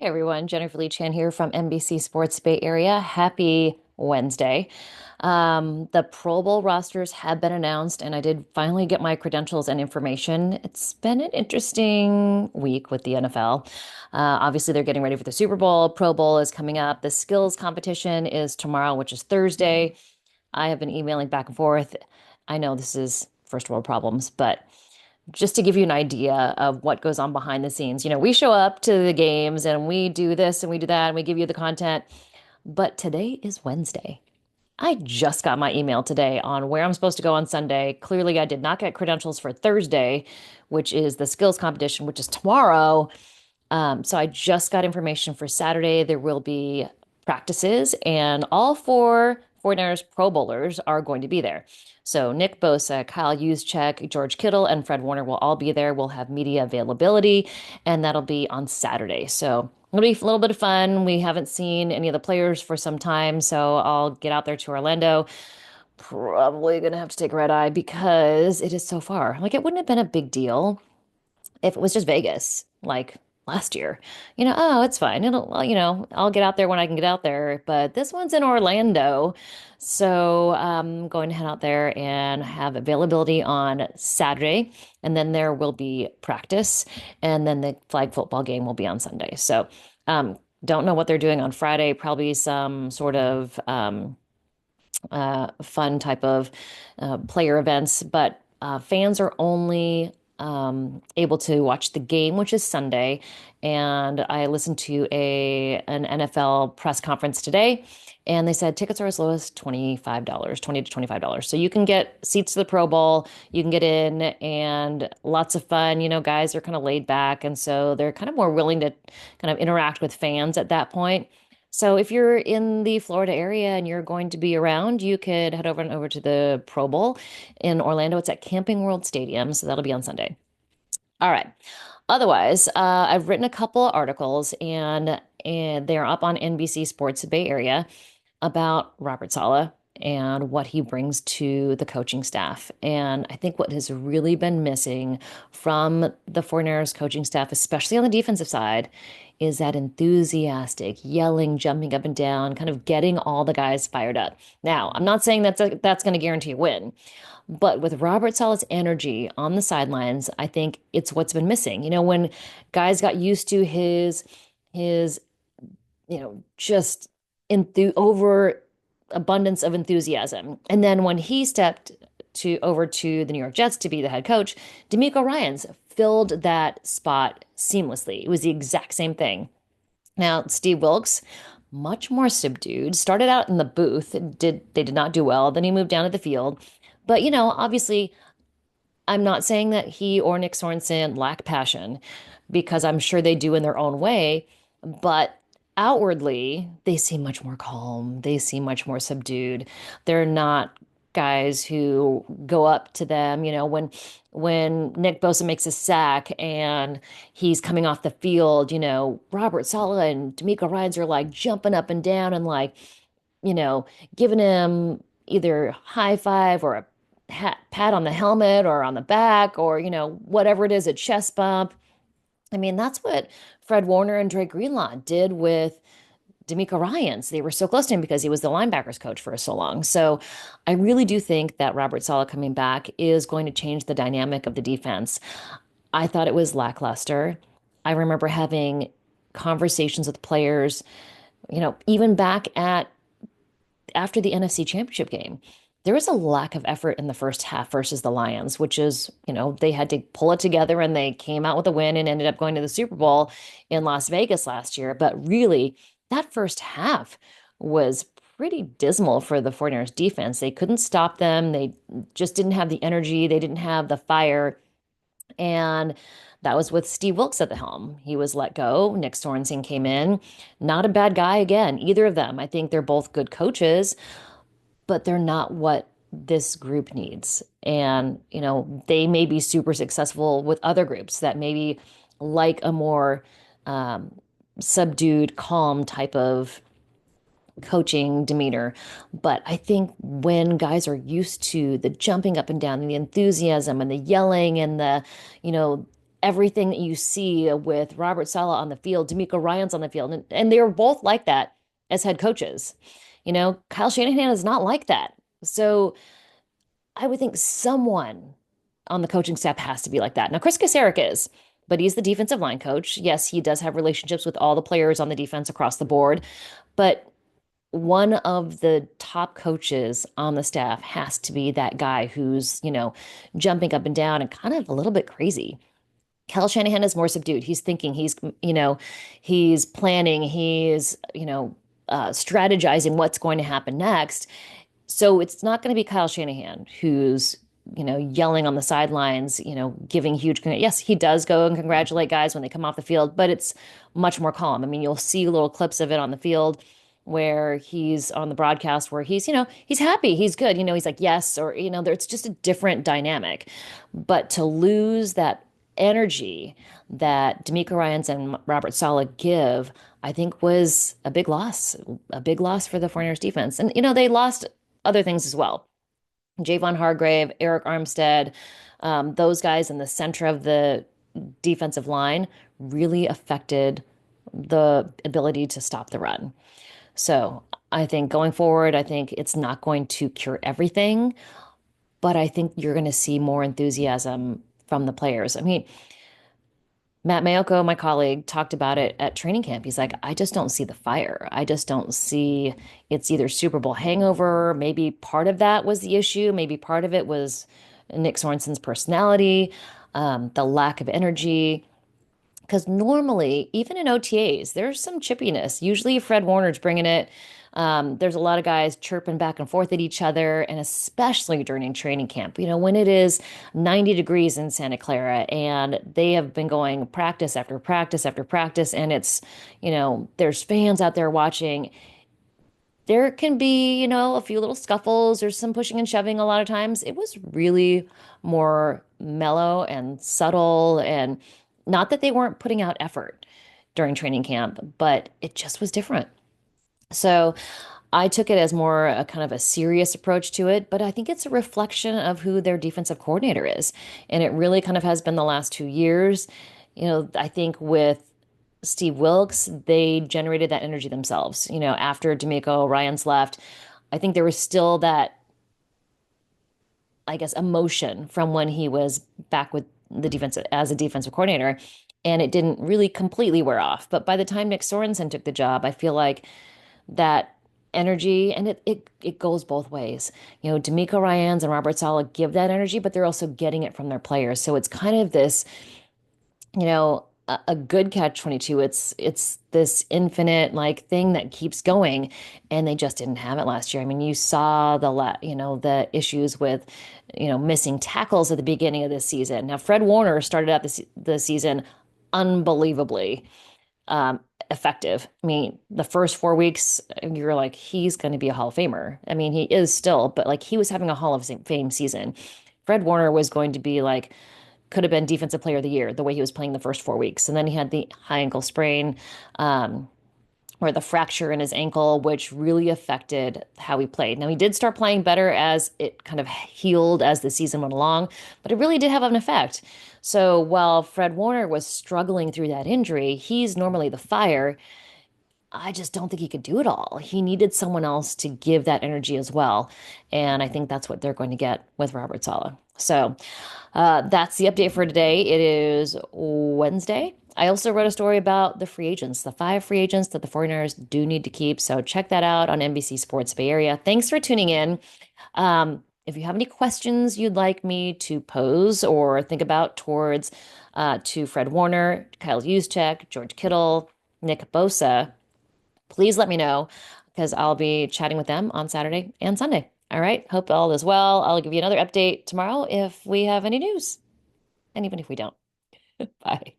Everyone, Jennifer Lee Chan here from NBC Sports Bay Area. Happy Wednesday. The Pro Bowl rosters have been announced, and I did finally get my credentials and information. It's been an interesting week with the NFL. Obviously, they're getting ready for the Super Bowl. Pro Bowl is coming up. The skills competition is tomorrow, which is Thursday. I have been emailing back and forth. I know this is first world problems, but just to give you an idea of what goes on behind the scenes. We show up to the games and we do this and we do that and we give you the content. But today is Wednesday. I just got my email today on where I'm supposed to go on Sunday. Clearly, I did not get credentials for Thursday, which is the skills competition, which is tomorrow. So I just got information for Saturday. There will be practices, and all four 49ers Pro Bowlers are going to be there. So Nick Bosa, Kyle Juszczyk, George Kittle, and Fred Warner will all be there. We'll have media availability, and that'll be on Saturday. So it'll be a little bit of fun. We haven't seen any of the players for some time, so I'll get out there to Orlando. Probably gonna have to take a red eye because it is so far. Like, it wouldn't have been a big deal if it was just Vegas, like last year. Oh, it's fine. I'll get out there when I can get out there. But this one's in Orlando. So I'm going to head out there and have availability on Saturday. And then there will be practice. And then the flag football game will be on Sunday. So don't know what they're doing on Friday. Probably some sort of fun type of player events. But fans are only able to watch the game, which is Sunday. And I listened to an NFL press conference today, and they said tickets are as low as $25, $20 to $25. So you can get seats to the Pro Bowl, you can get in, and lots of fun. Guys are kind of laid back, and so they're kind of more willing to kind of interact with fans at that point. So if you're in the Florida area and you're going to be around, you could head over to the Pro Bowl in Orlando. It's at Camping World Stadium, so that'll be on Sunday. All right. Otherwise, I've written a couple of articles and they're up on NBC Sports Bay Area about Robert Saleh and what he brings to the coaching staff. And I think what has really been missing from the 49ers coaching staff, especially on the defensive side, is that enthusiastic, yelling, jumping up and down, kind of getting all the guys fired up. Now, I'm not saying that's going to guarantee a win, but with Robert Saleh's energy on the sidelines, I think it's what's been missing. When guys got used to his just over abundance of enthusiasm. And then when he stepped over to the New York Jets to be the head coach, DeMeco Ryans filled that spot seamlessly. It was the exact same thing. Now, Steve Wilkes, much more subdued, started out in the booth, they did not do well. Then he moved down to the field. But, obviously, I'm not saying that he or Nick Sorensen lack passion, because I'm sure they do in their own way. But outwardly, they seem much more calm. They seem much more subdued. They're not guys who go up to them, when Nick Bosa makes a sack and he's coming off the field, Robert Saleh and DeMeco Ryans are like jumping up and down and like, giving him either high five or a pat on the helmet or on the back or, whatever it is, a chest bump. I mean, that's what Fred Warner and Dre Greenlaw did with DeMeco Ryans. They were so close to him because he was the linebackers coach for so long. So I really do think that Robert Saleh coming back is going to change the dynamic of the defense. I thought it was lackluster. I remember having conversations with players, even back after the NFC Championship game. There was a lack of effort in the first half versus the Lions, which is, they had to pull it together and they came out with a win and ended up going to the Super Bowl in Las Vegas last year. But really, that first half was pretty dismal for the 49ers defense. They couldn't stop them. They just didn't have the energy. They didn't have the fire. And that was with Steve Wilkes at the helm. He was let go. Nick Sorensen came in. Not a bad guy again, either of them. I think they're both good coaches, but they're not what this group needs. And, they may be super successful with other groups that maybe like a more subdued, calm type of coaching demeanor. But I think when guys are used to the jumping up and down and the enthusiasm and the yelling and the, everything that you see with Robert Saleh on the field, D'Amico Ryan's on the field, and they were both like that as head coaches. Kyle Shanahan is not like that. So I would think someone on the coaching staff has to be like that. Now, Chris Kasarik is, but he's the defensive line coach. Yes, he does have relationships with all the players on the defense across the board, but one of the top coaches on the staff has to be that guy who's, jumping up and down and kind of a little bit crazy. Kyle Shanahan is more subdued. He's thinking, he's planning, he's, strategizing what's going to happen next. So it's not going to be Kyle Shanahan who's, yelling on the sidelines, giving huge, yes, he does go and congratulate guys when they come off the field, but it's much more calm. I mean, you'll see little clips of it on the field where he's on the broadcast where he's, he's happy, he's good, he's like, yes, or, it's just a different dynamic. But to lose that energy that D'Amico Ryans and Robert Saleh give, I think was a big loss for the 49ers defense. And, they lost other things as well. Javon Hargrave, Eric Armstead, those guys in the center of the defensive line really affected the ability to stop the run. So I think going forward, I think it's not going to cure everything, but I think you're going to see more enthusiasm from the players. I mean, Matt Mayoko, my colleague, talked about it at training camp. He's like, I just don't see the fire. I just don't see it's either Super Bowl hangover. Maybe part of that was the issue. Maybe part of it was Nick Sorensen's personality, the lack of energy. Because normally, even in OTAs, there's some chippiness. Usually, Fred Warner's bringing it. There's a lot of guys chirping back and forth at each other, and especially during training camp. When it is 90 degrees in Santa Clara and they have been going practice after practice after practice, and it's, there's fans out there watching. There can be, a few little scuffles or some pushing and shoving a lot of times. It was really more mellow and subtle, and not that they weren't putting out effort during training camp, but it just was different. So I took it as more a kind of a serious approach to it, but I think it's a reflection of who their defensive coordinator is. And it really kind of has been the last 2 years. I think with Steve Wilkes, they generated that energy themselves. After D'Amico Ryan's left, I think there was still that, I guess, emotion from when he was back with the defense as a defensive coordinator, and it didn't really completely wear off. But by the time Nick Sorensen took the job, I feel like that energy, and it goes both ways. D'Amico Ryans and Robert Saleh give that energy, but they're also getting it from their players. So it's kind of this, a good catch 22. It's this infinite like thing that keeps going, and they just didn't have it last year. I mean, you saw the issues with missing tackles at the beginning of this season. Now Fred Warner started out the season unbelievably effective. I mean, the first 4 weeks, you're like, he's going to be a Hall of Famer. I mean, he is still, but like he was having a Hall of Fame season. Fred Warner was going to be like, could have been Defensive Player of the Year the way he was playing the first 4 weeks. And then he had the high ankle sprain, or the fracture in his ankle, which really affected how he played. Now, he did start playing better as it kind of healed as the season went along, but it really did have an effect. So while Fred Warner was struggling through that injury, he's normally the fire. I just don't think he could do it all. He needed someone else to give that energy as well. And I think that's what they're going to get with Robert Saleh. So that's the update for today. It is Wednesday. I also wrote a story about the free agents, the 5 free agents that the 49ers do need to keep. So check that out on NBC Sports Bay Area. Thanks for tuning in. If you have any questions you'd like me to pose or think about towards to Fred Warner, Kyle Juszczyk, George Kittle, Nick Bosa, please let me know because I'll be chatting with them on Saturday and Sunday. All right. Hope all is well. I'll give you another update tomorrow if we have any news, and even if we don't. Bye.